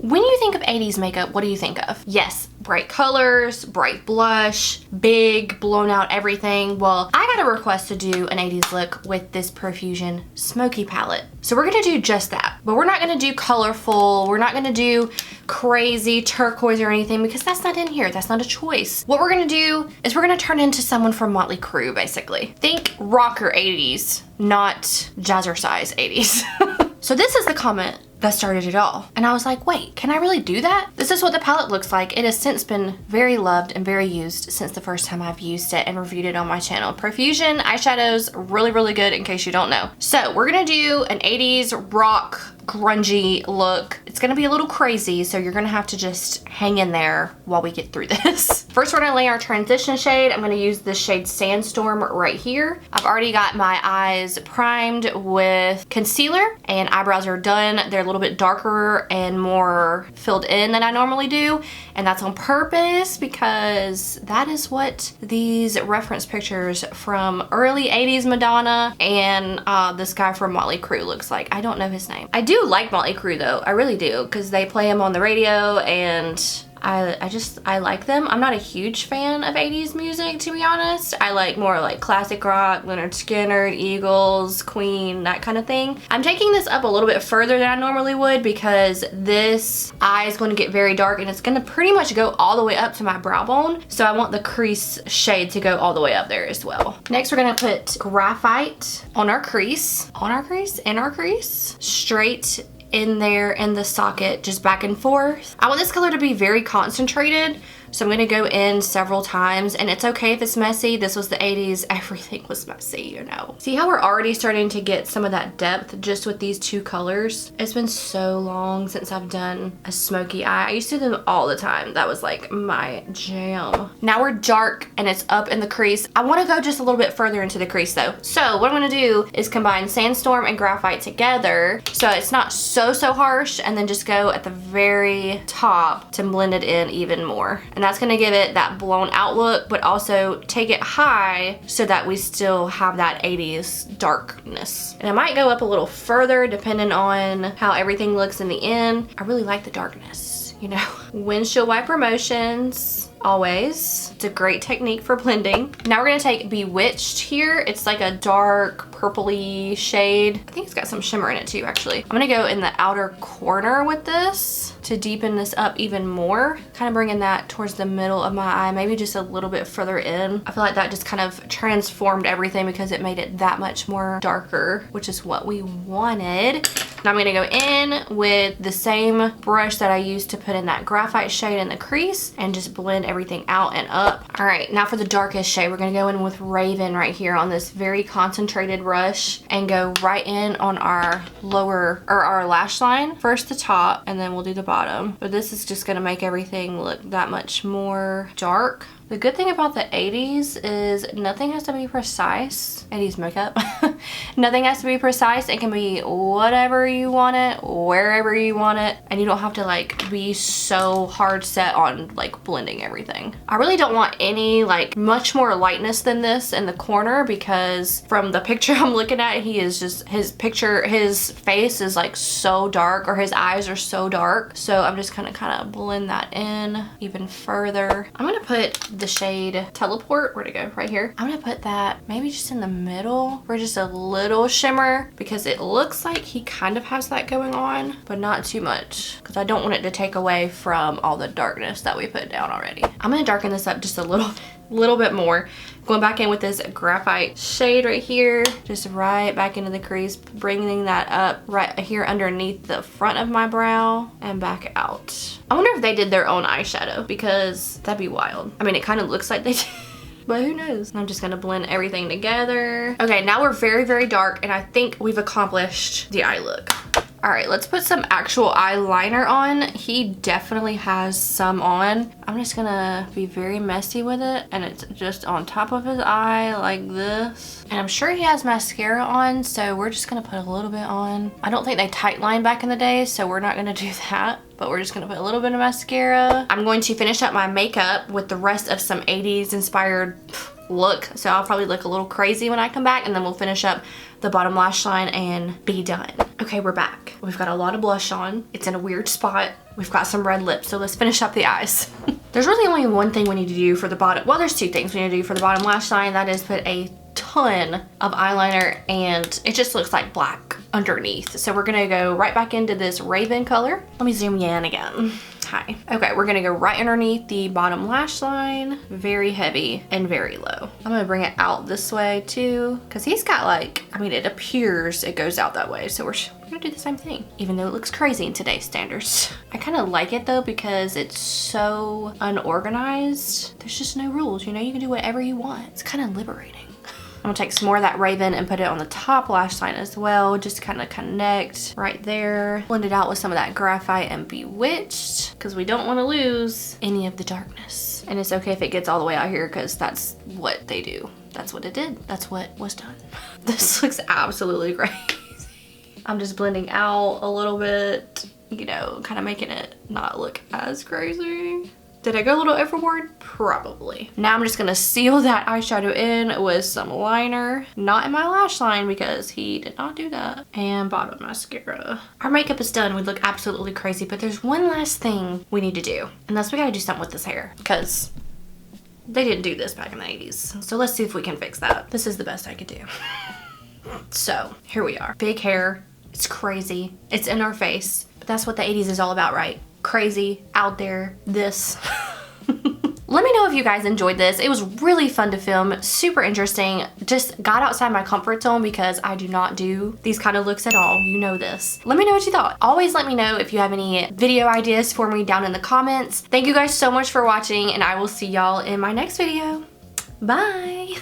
When you think of 80s makeup, what do you think of? Yes, bright colors, bright blush, big, blown out everything. Well, I got a request to do an 80s look with this Profusion Smokey Palette. So we're gonna do just that. But we're not gonna do colorful, we're not gonna do crazy turquoise or anything because that's not in here, that's not a choice. What we're gonna do is we're gonna turn into someone from Motley Crue, basically. Think rocker 80s, not jazzercise 80s. So this is the comment that started it all. And I was like, wait, can I really do that? This is what the palette looks like. It has since been very loved and very used since the first time I've used it and reviewed it on my channel. Profusion eyeshadows, really, really good in case you don't know. So we're gonna do an 80s rock grungy look. It's gonna be a little crazy, so you're gonna have to just hang in there while we get through this. First, we're gonna lay our transition shade. I'm gonna use the shade Sandstorm right here. I've already got my eyes primed with concealer and eyebrows are done. They're a little bit darker and more filled in than I normally do, and that's on purpose because that is what these reference pictures from early 80s Madonna and this guy from Motley Crue looks like. I don't know his name. I do like Motley Crue though, I really do, because they play him on the radio and I like them. I'm not a huge fan of 80s music, to be honest. I like more like classic rock, Leonard Skinner, Eagles, Queen, that kind of thing. I'm taking this up a little bit further than I normally would because this eye is going to get very dark and it's going to pretty much go all the way up to my brow bone. So I want the crease shade to go all the way up there as well. Next, we're going to put graphite on our crease, in our crease, straight in there in the socket, just back and forth. I want this color to be very concentrated, so I'm gonna go in several times, and it's okay if it's messy. This was the 80s, everything was messy, you know. See how we're already starting to get some of that depth just with these two colors? It's been so long since I've done a smoky eye. I used to do them all the time. That was like my jam. Now we're dark and it's up in the crease. I wanna go just a little bit further into the crease though. So what I'm gonna do is combine Sandstorm and Graphite together so it's not so harsh, and then just go at the very top to blend it in even more. And that's gonna give it that blown out look, but also take it high so that we still have that 80s darkness. And I might go up a little further depending on how everything looks in the end. I really like the darkness, you know. Windshield wiper motions. Always. It's a great technique for blending. Now we're gonna take Bewitched here. It's like a dark purpley shade. I think it's got some shimmer in it too, actually. I'm gonna go in the outer corner with this to deepen this up even more. Kind of bringing that towards the middle of my eye, maybe just a little bit further in. I feel like that just kind of transformed everything because it made it that much more darker, which is what we wanted. Now I'm gonna go in with the same brush that I used to put in that graphite shade in the crease and just blend everything out and up. All right, now for the darkest shade, we're gonna go in with Raven right here on this very concentrated brush and go right in on our lower, or our lash line. First the top, and then we'll do the bottom. But this is just gonna make everything look that much more dark. The good thing about the 80s is nothing has to be precise. 80s makeup. Nothing has to be precise. It can be whatever you want it, wherever you want it, and you don't have to like be so hard set on like blending everything. I really don't want any like much more lightness than this in the corner because from the picture I'm looking at, he is just, his face is like so dark, or his eyes are so dark. So I'm just gonna kind of blend that in even further. I'm gonna put the shade Teleport, where'd it go? Right here. I'm gonna put that maybe just in the middle for just a little shimmer because it looks like he kind of has that going on, but not too much because I don't want it to take away from all the darkness that we put down already. I'm gonna darken this up just a little bit more. Going back in with this graphite shade right here, just right back into the crease, bringing that up right here underneath the front of my brow and back out. I wonder if they did their own eyeshadow because that'd be wild. I mean, it kind of looks like they did. But who knows? I'm just gonna blend everything together. Okay, now we're very, very dark, and I think we've accomplished the eye look. All right, let's put some actual eyeliner on. He definitely has some on. I'm just gonna be very messy with it, and it's just on top of his eye like this. And I'm sure he has mascara on, so we're just gonna put a little bit on. I don't think they tight line back in the day, so we're not gonna do that, but we're just gonna put a little bit of mascara. I'm going to finish up my makeup with the rest of some 80s inspired look, so I'll probably look a little crazy when I come back, and then we'll finish up the bottom lash line and be done. Okay, we're back. We've got a lot of blush on. It's in a weird spot. We've got some red lips, so let's finish up the eyes. There's really only one thing we need to do for the bottom. Well, there's two things we need to do for the bottom lash line. That is put a ton of eyeliner, and it just looks like black underneath. So we're gonna go right back into this Raven color. Let me zoom you in again. Hi. Okay, we're gonna go right underneath the bottom lash line, very heavy and very low. I'm gonna bring it out this way too, because he's got like, I mean, it appears it goes out that way. So we're gonna do the same thing, even though it looks crazy in today's standards. I kind of like it though, because it's so unorganized. There's just no rules, you know, you can do whatever you want. It's kind of liberating. I'm gonna take some more of that Raven and put it on the top lash line as well, just to kind of connect right there. Blend it out with some of that Graphite and Bewitched, because we don't want to lose any of the darkness. And it's okay if it gets all the way out here, because that's what they do. That's what it did. That's what was done. This looks absolutely crazy. I'm just blending out a little bit, you know, kind of making it not look as crazy. Did I go a little overboard? Probably. Now I'm just gonna seal that eyeshadow in with some liner. Not in my lash line, because he did not do that. And bottom mascara. Our makeup is done. We look absolutely crazy, but there's one last thing we need to do. And that's we gotta do something with this hair, because they didn't do this back in the 80s. So let's see if we can fix that. This is the best I could do. So here we are. Big hair. It's crazy. It's in our face. But that's what the 80s is all about, right? Crazy, out there, this. Let me know if you guys enjoyed this. It was really fun to film, super interesting. Just got outside my comfort zone, because I do not do these kind of looks at all. You know this. Let me know what you thought. Always let me know if you have any video ideas for me down in the comments. Thank you guys so much for watching, and I will see y'all in my next video. Bye.